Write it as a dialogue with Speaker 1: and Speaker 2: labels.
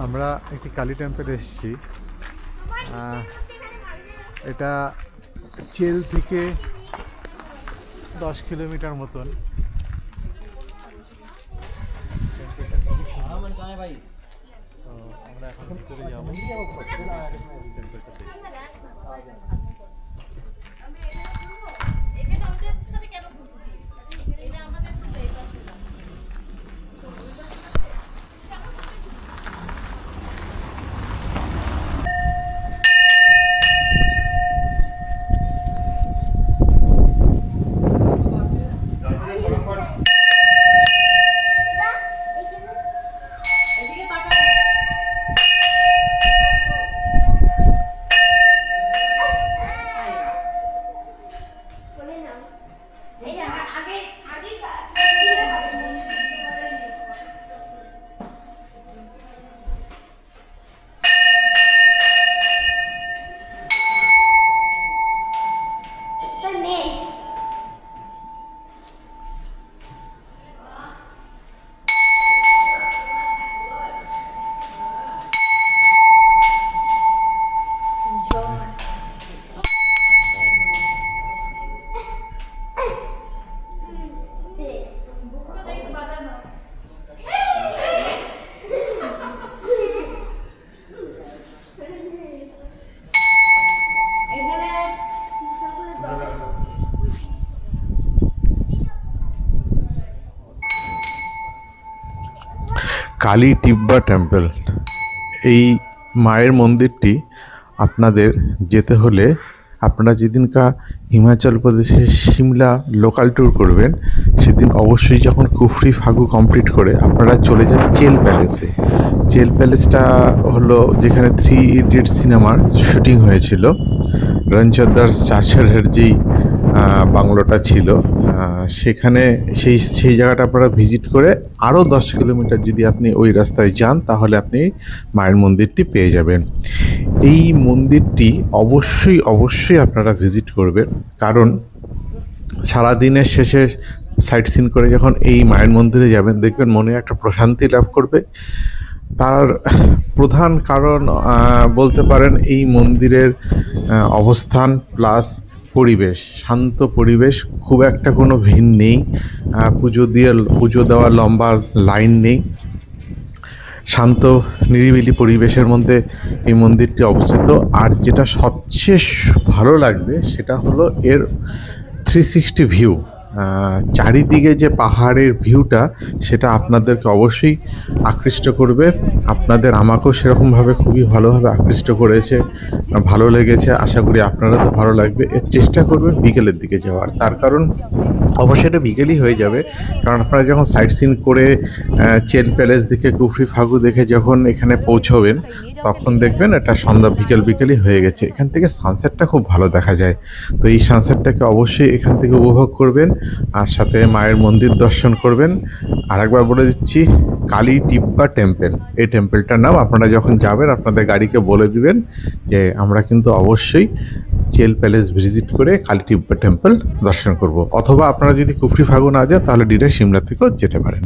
Speaker 1: আমরা একটি কালী টেম্পল এসেছি। এটা চেল থেকে 10 কিলোমিটার মতন। তো আমরা এখন ভিতরে যাবো। কালী টিব্বা টেম্পল, এই মায়ের মন্দিরটি আপনাদের যেতে হলে আপনারা যেদিনকা হিমাচল প্রদেশের সিমলা লোকাল ট্যুর করবেন সেদিন অবশ্যই যখন কুফরি ফাগু কমপ্লিট করে আপনারা চলে যান চেল প্যালেসে। চেল প্যালেসটা হলো যেখানে 3 ইডিয়টস সিনেমার শুটিং হয়েছিল। রণছর দাস চাচারের যেই বাংলোটা ছিল সেখানে সেই জায়গাটা আপনারা ভিজিট করে আরও 10 কিলোমিটার যদি আপনি ওই রাস্তায় যান তাহলে আপনি মায়ের মন্দিরটি পেয়ে যাবেন। এই মন্দিরটি অবশ্যই আপনারা ভিজিট করবেন, কারণ সারাদিনের শেষে সাইট সিন করে যখন এই মায়ের মন্দিরে যাবেন দেখবেন মনে একটা প্রশান্তি লাভ করবে। তার প্রধান কারণ বলতে পারেন এই মন্দিরের অবস্থান প্লাস পরিবেশ, শান্ত পরিবেশ, খুব একটা কোনো ভিড় নেই, পুজো দেওয়ার লম্বা লাইন নেই, শান্ত নিরিবিলি পরিবেশের মধ্যে এই মন্দিরটি অবস্থিত। আর যেটা সবচেয়ে ভালো লাগবে সেটা হলো এর 360 ভিউ, চারিদিকে যে পাহাড়ের ভিউটা সেটা আপনাদেরকে অবশ্যই আকৃষ্ট করবে। আমাকেও সেরকমভাবে খুবই ভালোভাবে আকৃষ্ট করেছে, ভালো লেগেছে। আশা করি আপনারা তো ভালো লাগবে। এর চেষ্টা করবেন বিকেলের দিকে যাওয়ার, তার কারণ অবশ্যই এটা বিকেলই হয়ে যাবে, কারণ আপনারা যখন সাইট সিন করে চেল প্যালেস দেখে কুফরি ফাগু দেখে যখন এখানে পৌঁছবেন তখন দেখবেন এটা সন্ধ্যা বিকেলই হয়ে গেছে। এখান থেকে সানসেটটা খুব ভালো দেখা যায়। তো এই সানসেটটাকে অবশ্যই এখান থেকে উপভোগ করবেন, আর সাথে মায়ের মন্দির দর্শন করবেন। আর একবার বলে দিচ্ছি, কালী টিব্বা টেম্পল, এই টেম্পলটার নাম। আপনারা যখন যাবেন আপনাদের গাড়িকে বলে দিবেন যে আমরা কিন্তু অবশ্যই চেল প্যালেস ভিজিট করে কালী টিব্বা টেম্পল দর্শন করব। অথবা আপনারা যদি কুফরি ফাগু না যান তাহলে ডিরেক্ট সিমলা থেকেও যেতে পারেন।